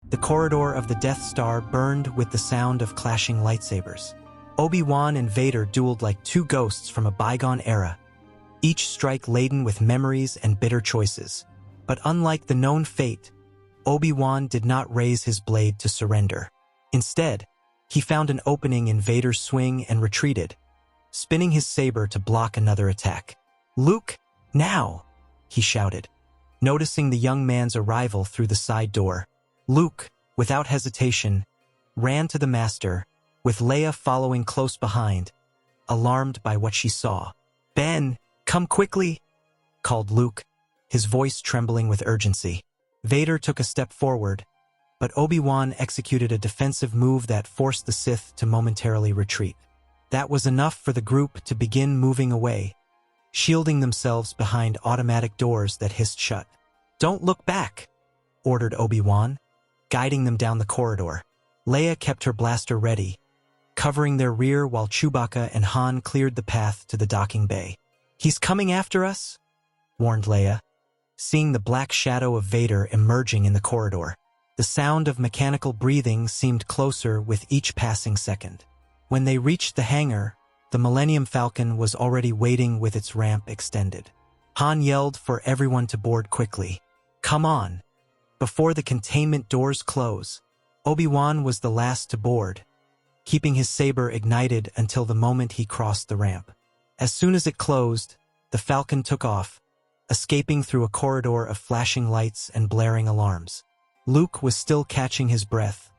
The corridor of the Death Star burned with the sound of clashing lightsabers. Obi-Wan and Vader dueled like two ghosts from a bygone era, each strike laden with memories and bitter choices. But unlike the known fate, Obi-Wan did not raise his blade to surrender. Instead, he found an opening in Vader's swing and retreated, spinning his saber to block another attack. "Luke, now!" he shouted, noticing the young man's arrival through the side door. Luke, without hesitation, ran to the Master, with Leia following close behind, alarmed by what she saw. "Ben, come quickly!" called Luke, his voice trembling with urgency. Vader took a step forward, but Obi-Wan executed a defensive move that forced the Sith to momentarily retreat. That was enough for the group to begin moving away, shielding themselves behind automatic doors that hissed shut. "Don't look back," ordered Obi-Wan, guiding them down the corridor. Leia kept her blaster ready, covering their rear while Chewbacca and Han cleared the path to the docking bay. "He's coming after us," warned Leia, seeing the black shadow of Vader emerging in the corridor. The sound of mechanical breathing seemed closer with each passing second. When they reached the hangar, the Millennium Falcon was already waiting with its ramp extended. Han yelled for everyone to board quickly. "Come on!" Before the containment doors close, Obi-Wan was the last to board, keeping his saber ignited until the moment he crossed the ramp. As soon as it closed, the Falcon took off, escaping through a corridor of flashing lights and blaring alarms. Luke was still catching his breath,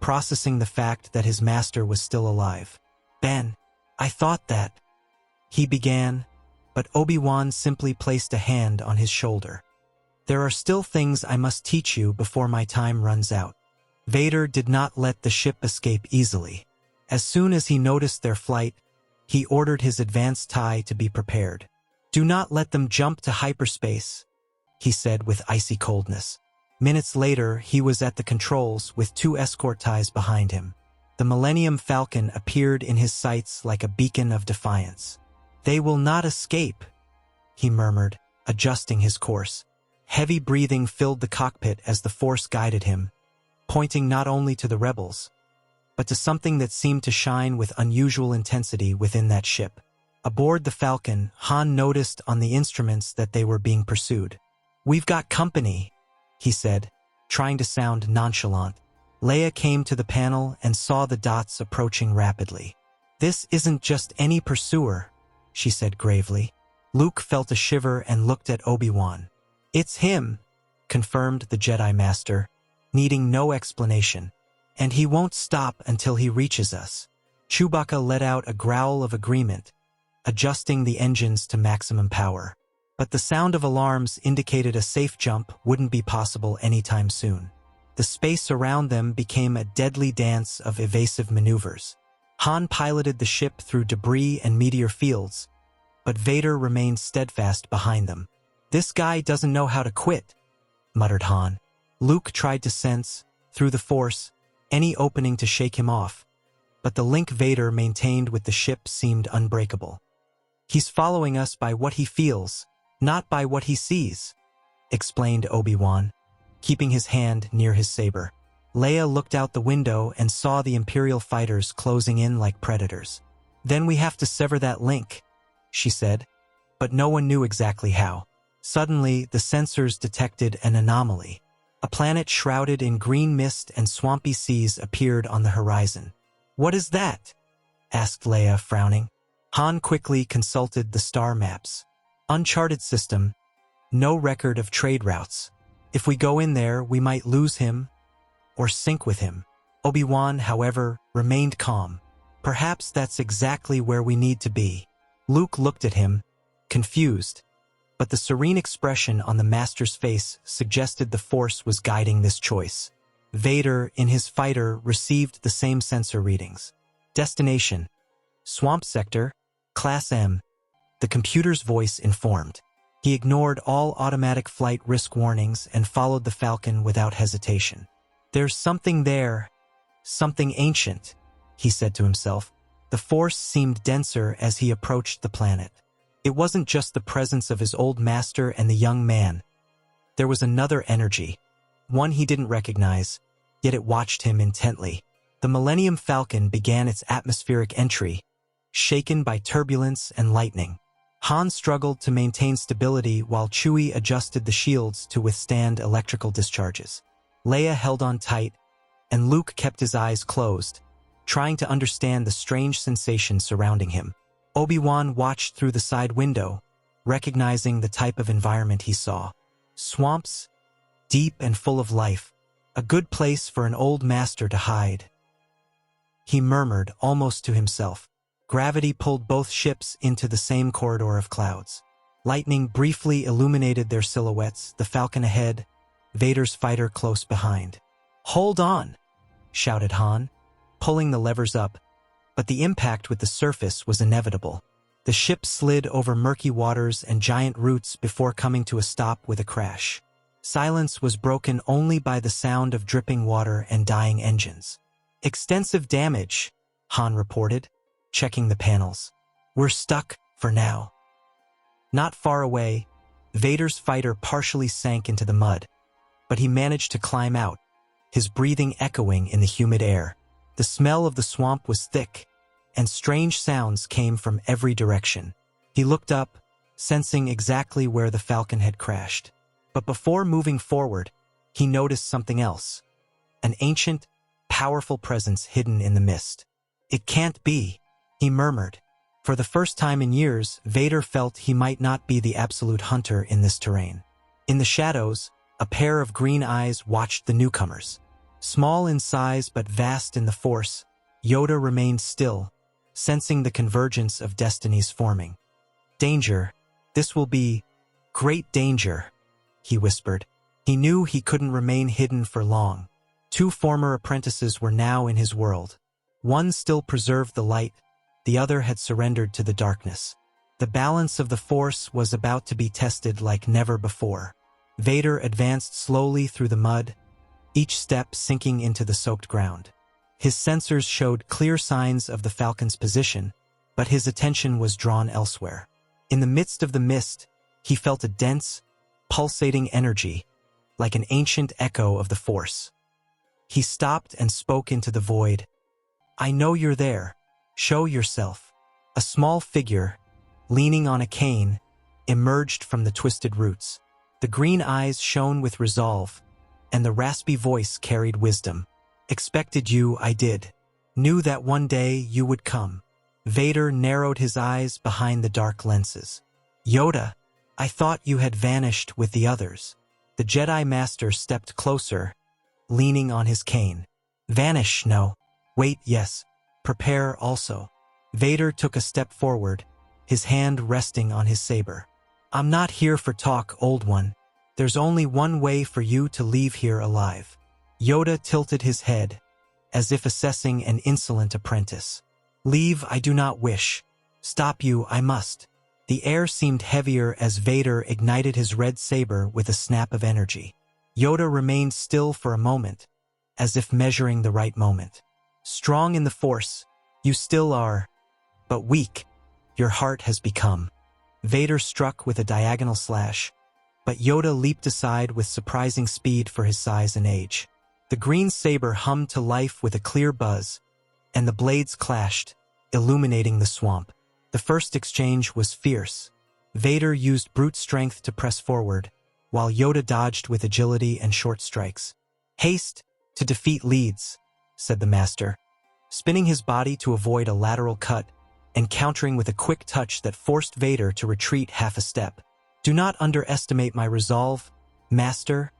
processing the fact that his master was still alive. "Ben, I thought that," he began, but Obi-Wan simply placed a hand on his shoulder. "There are still things I must teach you before my time runs out." Vader did not let the ship escape easily. As soon as he noticed their flight, he ordered his advanced TIE to be prepared. "Do not let them jump to hyperspace," he said with icy coldness. Minutes later, he was at the controls with two escort TIEs behind him. The Millennium Falcon appeared in his sights like a beacon of defiance. "They will not escape," he murmured, adjusting his course. Heavy breathing filled the cockpit as the Force guided him, pointing not only to the rebels, but to something that seemed to shine with unusual intensity within that ship. Aboard the Falcon, Han noticed on the instruments that they were being pursued. "We've got company," he said, trying to sound nonchalant. Leia came to the panel and saw the dots approaching rapidly. "This isn't just any pursuer," she said gravely. Luke felt a shiver and looked at Obi-Wan. "It's him," confirmed the Jedi Master, needing no explanation. "And he won't stop until he reaches us." Chewbacca let out a growl of agreement, adjusting the engines to maximum power. But the sound of alarms indicated a safe jump wouldn't be possible anytime soon. The space around them became a deadly dance of evasive maneuvers. Han piloted the ship through debris and meteor fields, but Vader remained steadfast behind them. "This guy doesn't know how to quit," muttered Han. Luke tried to sense, through the Force, any opening to shake him off, but the link Vader maintained with the ship seemed unbreakable. "He's following us by what he feels, not by what he sees," explained Obi-Wan, keeping his hand near his saber. Leia looked out the window and saw the Imperial fighters closing in like predators. "Then we have to sever that link," she said, but no one knew exactly how. Suddenly, the sensors detected an anomaly. A planet shrouded in green mist and swampy seas appeared on the horizon. "What is that?" asked Leia, frowning. Han quickly consulted the star maps. "Uncharted system, no record of trade routes. If we go in there, we might lose him or sink with him." Obi-Wan, however, remained calm. "Perhaps that's exactly where we need to be." Luke looked at him, confused, but the serene expression on the Master's face suggested the Force was guiding this choice. Vader, in his fighter, received the same sensor readings. "Destination: Swamp Sector, Class M," the computer's voice informed. He ignored all automatic flight risk warnings and followed the Falcon without hesitation. "There's something there, something ancient," he said to himself. The Force seemed denser as he approached the planet. It wasn't just the presence of his old master and the young man. There was another energy, one he didn't recognize, yet it watched him intently. The Millennium Falcon began its atmospheric entry, shaken by turbulence and lightning. Han struggled to maintain stability while Chewie adjusted the shields to withstand electrical discharges. Leia held on tight, and Luke kept his eyes closed, trying to understand the strange sensation surrounding him. Obi-Wan watched through the side window, recognizing the type of environment he saw. Swamps, deep and full of life, a good place for an old master to hide. He murmured, almost to himself. Gravity pulled both ships into the same corridor of clouds. Lightning briefly illuminated their silhouettes, the Falcon ahead, Vader's fighter close behind. "Hold on!" shouted Han, pulling the levers up, but the impact with the surface was inevitable. The ship slid over murky waters and giant roots before coming to a stop with a crash. Silence was broken only by the sound of dripping water and dying engines. "Extensive damage," Han reported, checking the panels. "We're stuck for now." Not far away, Vader's fighter partially sank into the mud, but he managed to climb out, his breathing echoing in the humid air. The smell of the swamp was thick, and strange sounds came from every direction. He looked up, sensing exactly where the Falcon had crashed. But before moving forward, he noticed something else. An ancient, powerful presence hidden in the mist. "It can't be," he murmured. For the first time in years, Vader felt he might not be the absolute hunter in this terrain. In the shadows, a pair of green eyes watched the newcomers. Small in size but vast in the Force, Yoda remained still, sensing the convergence of destinies forming. "Danger. This will be great danger," he whispered. He knew he couldn't remain hidden for long. Two former apprentices were now in his world. One still preserved the light, the other had surrendered to the darkness. The balance of the Force was about to be tested like never before. Vader advanced slowly through the mud, each step sinking into the soaked ground. His sensors showed clear signs of the Falcon's position, but his attention was drawn elsewhere. In the midst of the mist, he felt a dense, pulsating energy, like an ancient echo of the Force. He stopped and spoke into the void. "I know you're there. Show yourself." A small figure, leaning on a cane, emerged from the twisted roots. The green eyes shone with resolve, and the raspy voice carried wisdom. "Expected you, I did. Knew that one day you would come." Vader narrowed his eyes behind the dark lenses. "Yoda, I thought you had vanished with the others." The Jedi Master stepped closer, leaning on his cane. "Vanish, no. Wait, yes. Prepare also." Vader took a step forward, his hand resting on his saber. "I'm not here for talk, old one. There's only one way for you to leave here alive." Yoda tilted his head, as if assessing an insolent apprentice. "Leave I do not wish. Stop you I must." The air seemed heavier as Vader ignited his red saber with a snap of energy. Yoda remained still for a moment, as if measuring the right moment. "Strong in the Force, you still are, but weak, your heart has become." Vader struck with a diagonal slash, but Yoda leaped aside with surprising speed for his size and age. The green saber hummed to life with a clear buzz, and the blades clashed, illuminating the swamp. The first exchange was fierce. Vader used brute strength to press forward, while Yoda dodged with agility and short strikes. "Haste to defeat leads," said the Master, spinning his body to avoid a lateral cut and countering with a quick touch that forced Vader to retreat half a step. "Do not underestimate my resolve, Master,"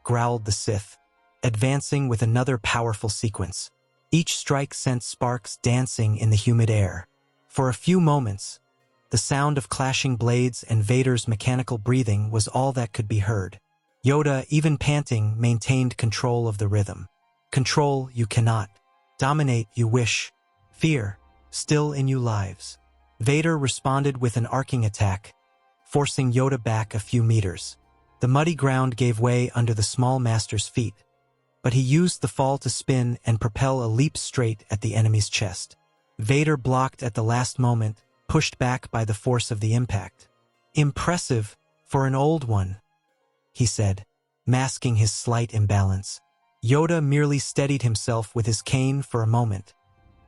growled the Sith, advancing with another powerful sequence. Each strike sent sparks dancing in the humid air. For a few moments, the sound of clashing blades and Vader's mechanical breathing was all that could be heard. Yoda, even panting, maintained control of the rhythm. "Control you cannot. Dominate you wish. Fear still in you lives." Vader responded with an arcing attack, forcing Yoda back a few meters. The muddy ground gave way under the small Master's feet, but he used the fall to spin and propel a leap straight at the enemy's chest. Vader blocked at the last moment, pushed back by the force of the impact. "Impressive for an old one," he said, masking his slight imbalance. Yoda merely steadied himself with his cane for a moment,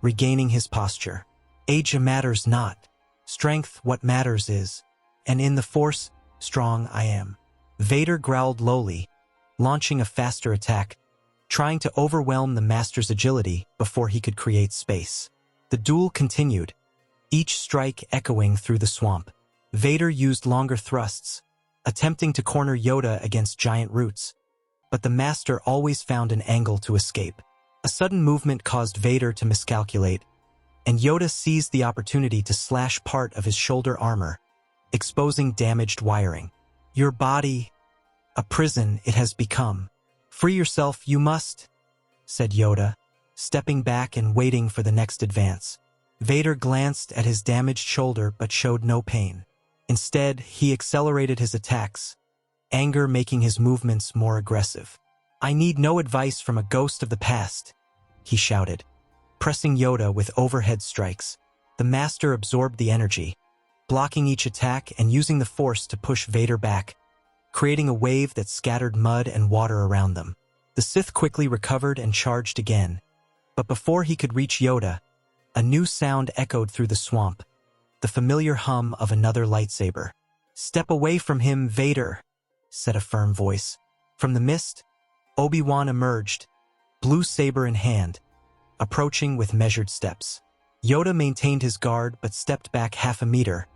regaining his posture. Age matters not. Strength what matters is. And in the Force, strong I am. Vader growled lowly, launching a faster attack, trying to overwhelm the Master's agility before he could create space. The duel continued, each strike echoing through the swamp. Vader used longer thrusts, attempting to corner Yoda against giant roots, but the Master always found an angle to escape. A sudden movement caused Vader to miscalculate, and Yoda seized the opportunity to slash part of his shoulder armor, exposing damaged wiring. Your body, a prison it has become. Free yourself you must, said Yoda, stepping back and waiting for the next advance. Vader glanced at his damaged shoulder but showed no pain. Instead, he accelerated his attacks, anger making his movements more aggressive. I need no advice from a ghost of the past, he shouted, pressing Yoda with overhead strikes. The Master absorbed the energy, blocking each attack and using the Force to push Vader back, creating a wave that scattered mud and water around them. The Sith quickly recovered and charged again, but before he could reach Yoda, a new sound echoed through the swamp, the familiar hum of another lightsaber. Step away from him, Vader, said a firm voice. From the mist, Obi-Wan emerged, blue saber in hand, approaching with measured steps. Yoda maintained his guard but stepped back half a meter,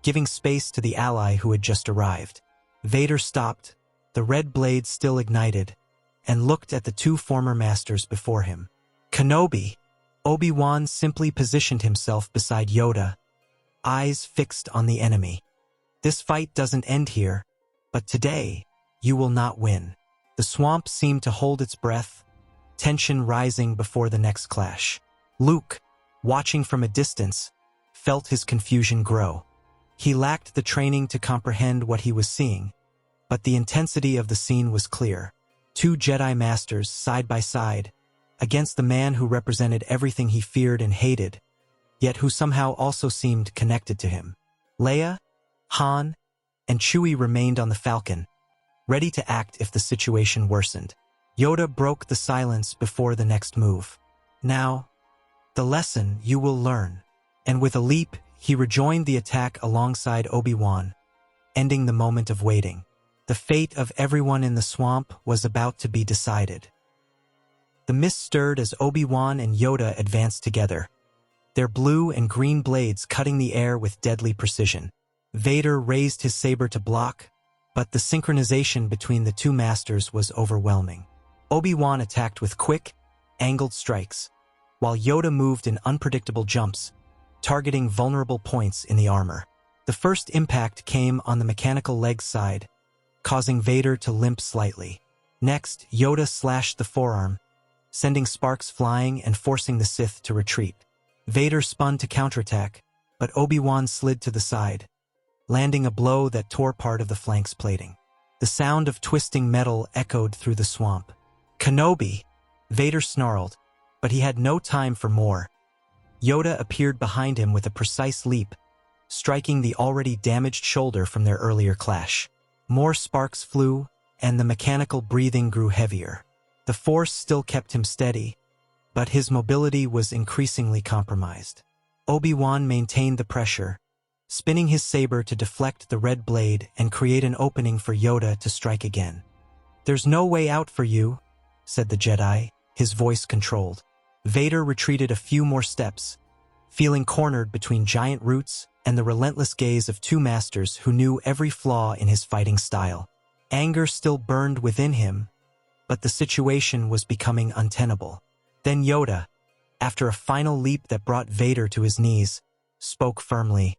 giving space to the ally who had just arrived. Vader stopped, the red blade still ignited, and looked at the two former masters before him. Kenobi! Obi-Wan simply positioned himself beside Yoda, eyes fixed on the enemy. This fight doesn't end here, but today, you will not win. The swamp seemed to hold its breath, tension rising before the next clash. Luke, watching from a distance, felt his confusion grow. He lacked the training to comprehend what he was seeing, but the intensity of the scene was clear. Two Jedi Masters side by side, against the man who represented everything he feared and hated, yet who somehow also seemed connected to him. Leia, Han, and Chewie remained on the Falcon, ready to act if the situation worsened. Yoda broke the silence before the next move. Now, the lesson you will learn. And with a leap, he rejoined the attack alongside Obi-Wan, ending the moment of waiting. The fate of everyone in the swamp was about to be decided. The mist stirred as Obi-Wan and Yoda advanced together, their blue and green blades cutting the air with deadly precision. Vader raised his saber to block, but the synchronization between the two masters was overwhelming. Obi-Wan attacked with quick, angled strikes, while Yoda moved in unpredictable jumps, targeting vulnerable points in the armor. The first impact came on the mechanical leg side, causing Vader to limp slightly. Next, Yoda slashed the forearm, sending sparks flying and forcing the Sith to retreat. Vader spun to counterattack, but Obi-Wan slid to the side, landing a blow that tore part of the flank's plating. The sound of twisting metal echoed through the swamp. Kenobi! Vader snarled, but he had no time for more. Yoda appeared behind him with a precise leap, striking the already damaged shoulder from their earlier clash. More sparks flew, and the mechanical breathing grew heavier. The Force still kept him steady, but his mobility was increasingly compromised. Obi-Wan maintained the pressure, spinning his saber to deflect the red blade and create an opening for Yoda to strike again. There's no way out for you, said the Jedi, his voice controlled. Vader retreated a few more steps, feeling cornered between giant roots and the relentless gaze of two masters who knew every flaw in his fighting style. Anger still burned within him, but the situation was becoming untenable. Then Yoda, after a final leap that brought Vader to his knees, spoke firmly.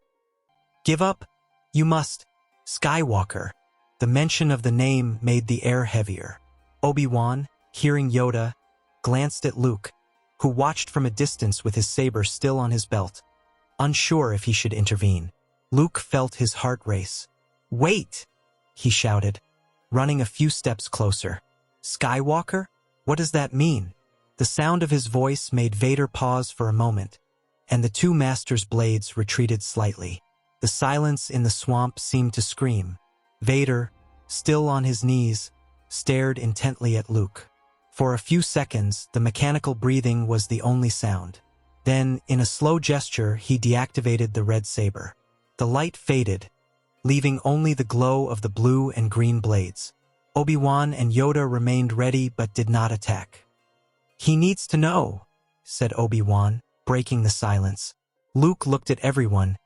Give up? You must. Skywalker. The mention of the name made the air heavier. Obi-Wan, hearing Yoda, glanced at Luke, who watched from a distance with his saber still on his belt, unsure if he should intervene. Luke felt his heart race. Wait! He shouted, running a few steps closer. Skywalker? What does that mean? The sound of his voice made Vader pause for a moment, and the two masters' blades retreated slightly. The silence in the swamp seemed to scream. Vader, still on his knees, stared intently at Luke. For a few seconds, the mechanical breathing was the only sound. Then, in a slow gesture, he deactivated the red saber. The light faded, leaving only the glow of the blue and green blades. Obi-Wan and Yoda remained ready but did not attack. "He needs to know," said Obi-Wan, breaking the silence. Luke looked at everyone,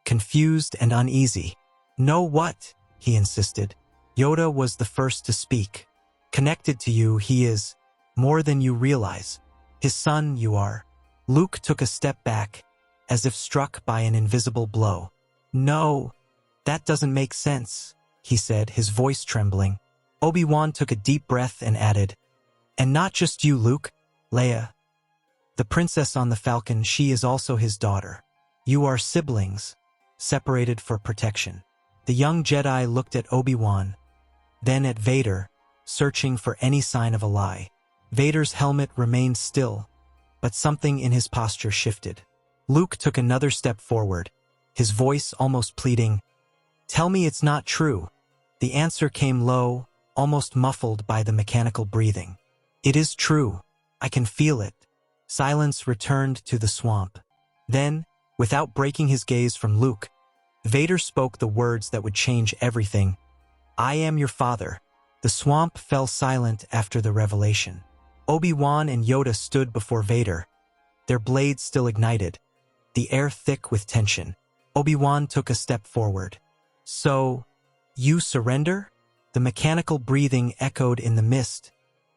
confused and uneasy. "Know what?" he insisted. Yoda was the first to speak. "Connected to you, he is more than you realize. His son, you are." Luke took a step back, as if struck by an invisible blow. "No, that doesn't make sense," he said, his voice trembling. Obi-Wan took a deep breath and added, "And not just you, Luke. Leia, the princess on the Falcon, she is also his daughter. You are siblings, separated for protection." The young Jedi looked at Obi-Wan, then at Vader, searching for any sign of a lie. Vader's helmet remained still, but something in his posture shifted. Luke took another step forward, his voice almost pleading, "Tell me it's not true." The answer came low, almost muffled by the mechanical breathing. "It is true. I can feel it." Silence returned to the swamp. Then, without breaking his gaze from Luke, Vader spoke the words that would change everything. "I am your father." The swamp fell silent after the revelation. Obi-Wan and Yoda stood before Vader, their blades still ignited, the air thick with tension. Obi-Wan took a step forward. "So, you surrender?" The mechanical breathing echoed in the mist,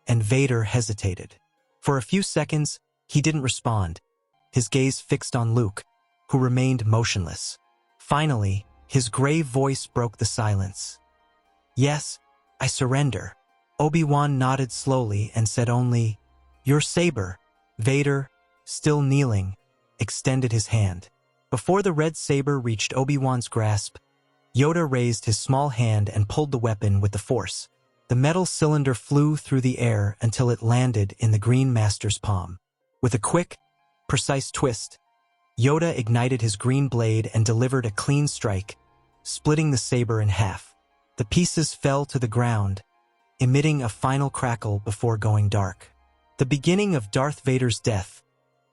and Vader hesitated. For a few seconds, he didn't respond, his gaze fixed on Luke, who remained motionless. Finally, his grave voice broke the silence. "Yes, I surrender." Obi-Wan nodded slowly and said only, "Your saber." Vader, still kneeling, extended his hand. Before the red saber reached Obi-Wan's grasp, Yoda raised his small hand and pulled the weapon with the force. The metal cylinder flew through the air until it landed in the Green Master's palm. With a quick, precise twist, Yoda ignited his green blade and delivered a clean strike, splitting the saber in half. The pieces fell to the ground, emitting a final crackle before going dark. "The beginning of Darth Vader's death.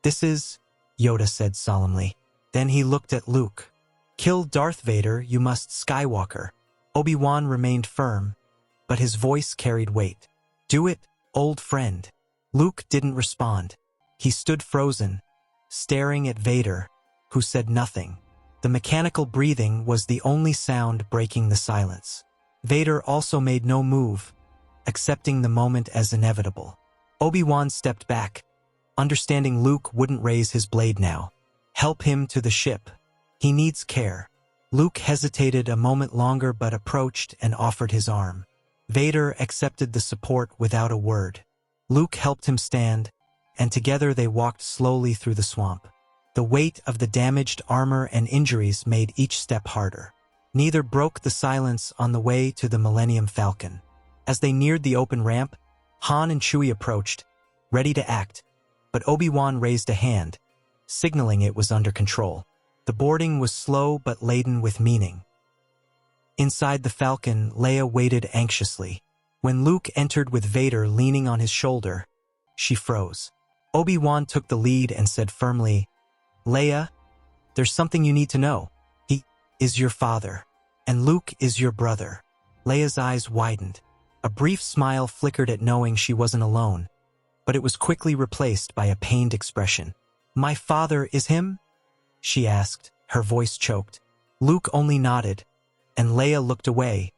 This is," Yoda said solemnly. Then he looked at Luke. "Kill Darth Vader, you must, Skywalker." Obi-Wan remained firm, but his voice carried weight. "Do it, old friend." Luke didn't respond. He stood frozen, staring at Vader, who said nothing. The mechanical breathing was the only sound breaking the silence. Vader also made no move, accepting the moment as inevitable. Obi-Wan stepped back, understanding Luke wouldn't raise his blade now. "Help him to the ship. He needs care." Luke hesitated a moment longer but approached and offered his arm. Vader accepted the support without a word. Luke helped him stand, and together they walked slowly through the swamp. The weight of the damaged armor and injuries made each step harder. Neither broke the silence on the way to the Millennium Falcon. As they neared the open ramp, Han and Chewie approached, ready to act, but Obi-Wan raised a hand, signaling it was under control. The boarding was slow but laden with meaning. Inside the Falcon, Leia waited anxiously. When Luke entered with Vader leaning on his shoulder, she froze. Obi-Wan took the lead and said firmly, "Leia, there's something you need to know. He is your father, and Luke is your brother." Leia's eyes widened. A brief smile flickered at knowing she wasn't alone, but it was quickly replaced by a pained expression. "My father is him?" she asked, her voice choked. Luke only nodded, and Leia looked away,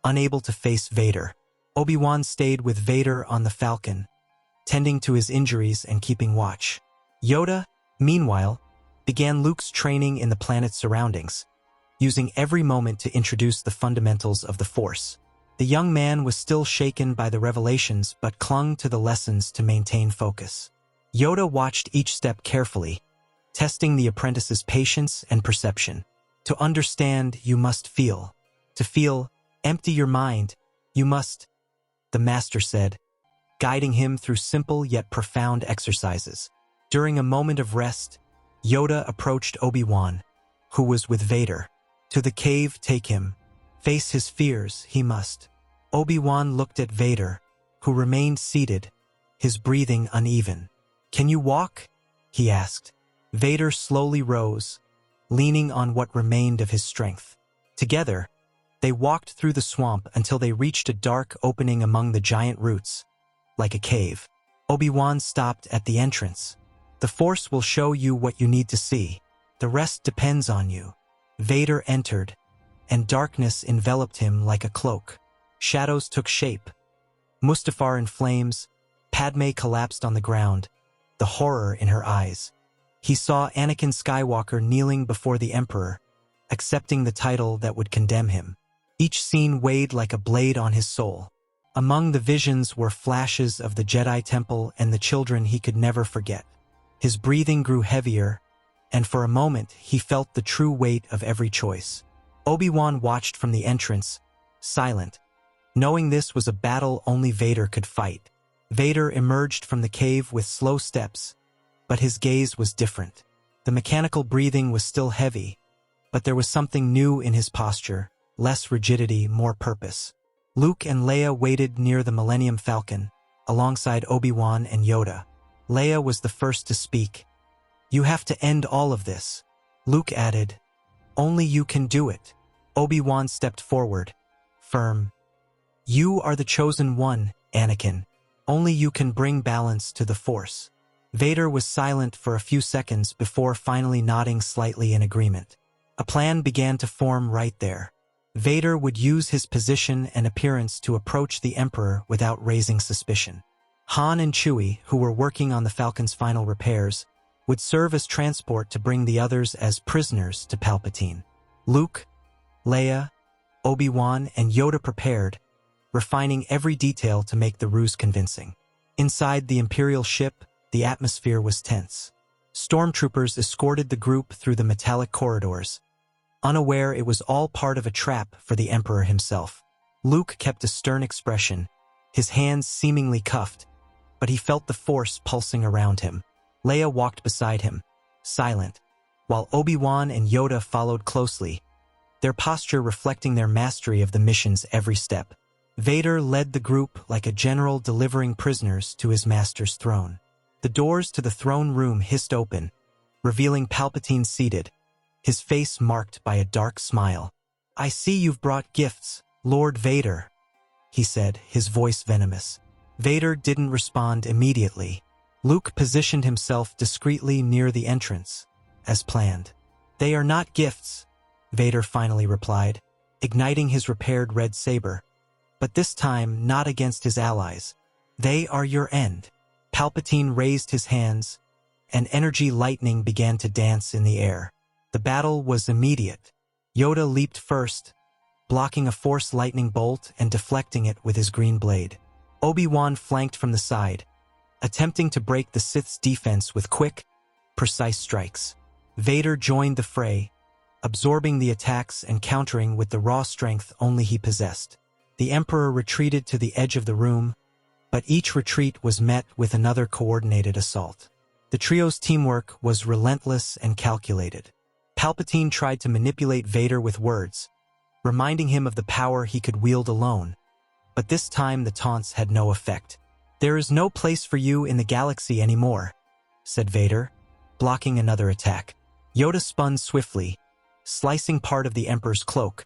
unable to face Vader. Obi-Wan stayed with Vader on the Falcon, tending to his injuries and keeping watch. Yoda, meanwhile, began Luke's training in the planet's surroundings, using every moment to introduce the fundamentals of the Force. The young man was still shaken by the revelations but clung to the lessons to maintain focus. Yoda watched each step carefully, testing the apprentice's patience and perception. To understand, you must feel. To feel, empty your mind. You must, the master said, guiding him through simple yet profound exercises. During a moment of rest, Yoda approached Obi-Wan, who was with Vader. "To the cave take him. Face his fears, he must." Obi-Wan looked at Vader, who remained seated, his breathing uneven. "Can you walk?" he asked. Vader slowly rose, leaning on what remained of his strength. Together, they walked through the swamp until they reached a dark opening among the giant roots, like a cave. Obi-Wan stopped at the entrance. "The Force will show you what you need to see. The rest depends on you." Vader entered, and darkness enveloped him like a cloak. Shadows took shape. Mustafar in flames, Padme collapsed on the ground, the horror in her eyes. He saw Anakin Skywalker kneeling before the Emperor, accepting the title that would condemn him. Each scene weighed like a blade on his soul. Among the visions were flashes of the Jedi Temple and the children he could never forget. His breathing grew heavier, and for a moment he felt the true weight of every choice. Obi-Wan watched from the entrance, silent, knowing this was a battle only Vader could fight. Vader emerged from the cave with slow steps, but his gaze was different. The mechanical breathing was still heavy, but there was something new in his posture, less rigidity, more purpose. Luke and Leia waited near the Millennium Falcon, alongside Obi-Wan and Yoda. Leia was the first to speak. "You have to end all of this," Luke added. "Only you can do it." Obi-Wan stepped forward, firm. "You are the chosen one, Anakin. Only you can bring balance to the Force." Vader was silent for a few seconds before finally nodding slightly in agreement. A plan began to form right there. Vader would use his position and appearance to approach the Emperor without raising suspicion. Han and Chewie, who were working on the Falcon's final repairs, would serve as transport to bring the others as prisoners to Palpatine. Luke, Leia, Obi-Wan, and Yoda prepared, refining every detail to make the ruse convincing. Inside the Imperial ship, the atmosphere was tense. Stormtroopers escorted the group through the metallic corridors, unaware it was all part of a trap for the Emperor himself. Luke kept a stern expression, his hands seemingly cuffed, but he felt the Force pulsing around him. Leia walked beside him, silent, while Obi-Wan and Yoda followed closely, their posture reflecting their mastery of the mission's every step. Vader led the group like a general delivering prisoners to his master's throne. The doors to the throne room hissed open, revealing Palpatine seated, his face marked by a dark smile. "I see you've brought gifts, Lord Vader," he said, his voice venomous. Vader didn't respond immediately. Luke positioned himself discreetly near the entrance, as planned. "They are not gifts," Vader finally replied, igniting his repaired red saber, but this time not against his allies. "They are your end." Palpatine raised his hands, and energy lightning began to dance in the air. The battle was immediate. Yoda leaped first, blocking a Force lightning bolt and deflecting it with his green blade. Obi-Wan flanked from the side, attempting to break the Sith's defense with quick, precise strikes. Vader joined the fray, absorbing the attacks and countering with the raw strength only he possessed. The Emperor retreated to the edge of the room, but each retreat was met with another coordinated assault. The trio's teamwork was relentless and calculated. Palpatine tried to manipulate Vader with words, reminding him of the power he could wield alone, but this time the taunts had no effect. "There is no place for you in the galaxy anymore," said Vader, blocking another attack. Yoda spun swiftly, slicing part of the Emperor's cloak,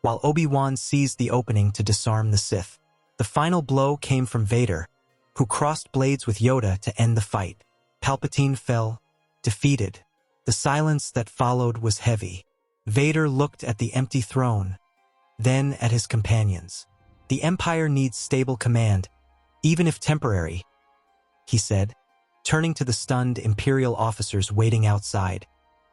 while Obi-Wan seized the opening to disarm the Sith. The final blow came from Vader, who crossed blades with Yoda to end the fight. Palpatine fell, defeated. The silence that followed was heavy. Vader looked at the empty throne, then at his companions. "The Empire needs stable command, even if temporary," he said, turning to the stunned Imperial officers waiting outside.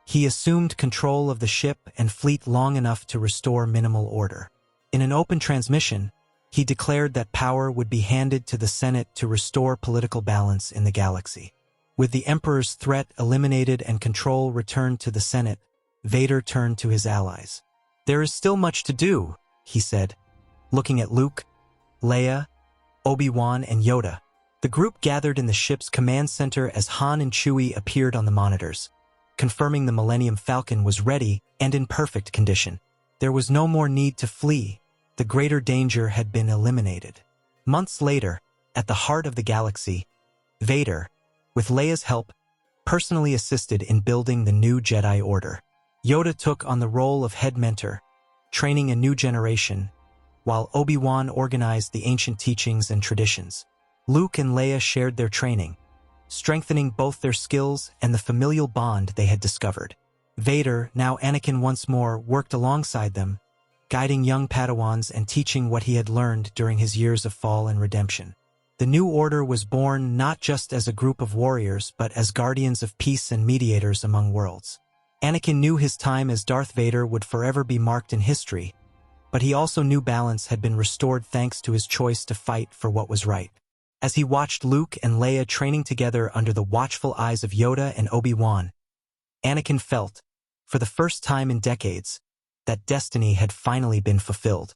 He assumed control of the ship and fleet long enough to restore minimal order. In an open transmission, he declared that power would be handed to the Senate to restore political balance in the galaxy. With the Emperor's threat eliminated and control returned to the Senate, Vader turned to his allies. "There is still much to do," he said, looking at Luke, Leia, Obi-Wan, and Yoda. The group gathered in the ship's command center as Han and Chewie appeared on the monitors, confirming the Millennium Falcon was ready and in perfect condition. There was no more need to flee. The greater danger had been eliminated. Months later, at the heart of the galaxy, Vader, with Leia's help, personally assisted in building the new Jedi Order. Yoda took on the role of head mentor, training a new generation, while Obi-Wan organized the ancient teachings and traditions. Luke and Leia shared their training, strengthening both their skills and the familial bond they had discovered. Vader, now Anakin once more, worked alongside them, guiding young Padawans and teaching what he had learned during his years of fall and redemption. The new order was born not just as a group of warriors, but as guardians of peace and mediators among worlds. Anakin knew his time as Darth Vader would forever be marked in history, but he also knew balance had been restored thanks to his choice to fight for what was right. As he watched Luke and Leia training together under the watchful eyes of Yoda and Obi-Wan, Anakin felt, for the first time in decades, that destiny had finally been fulfilled.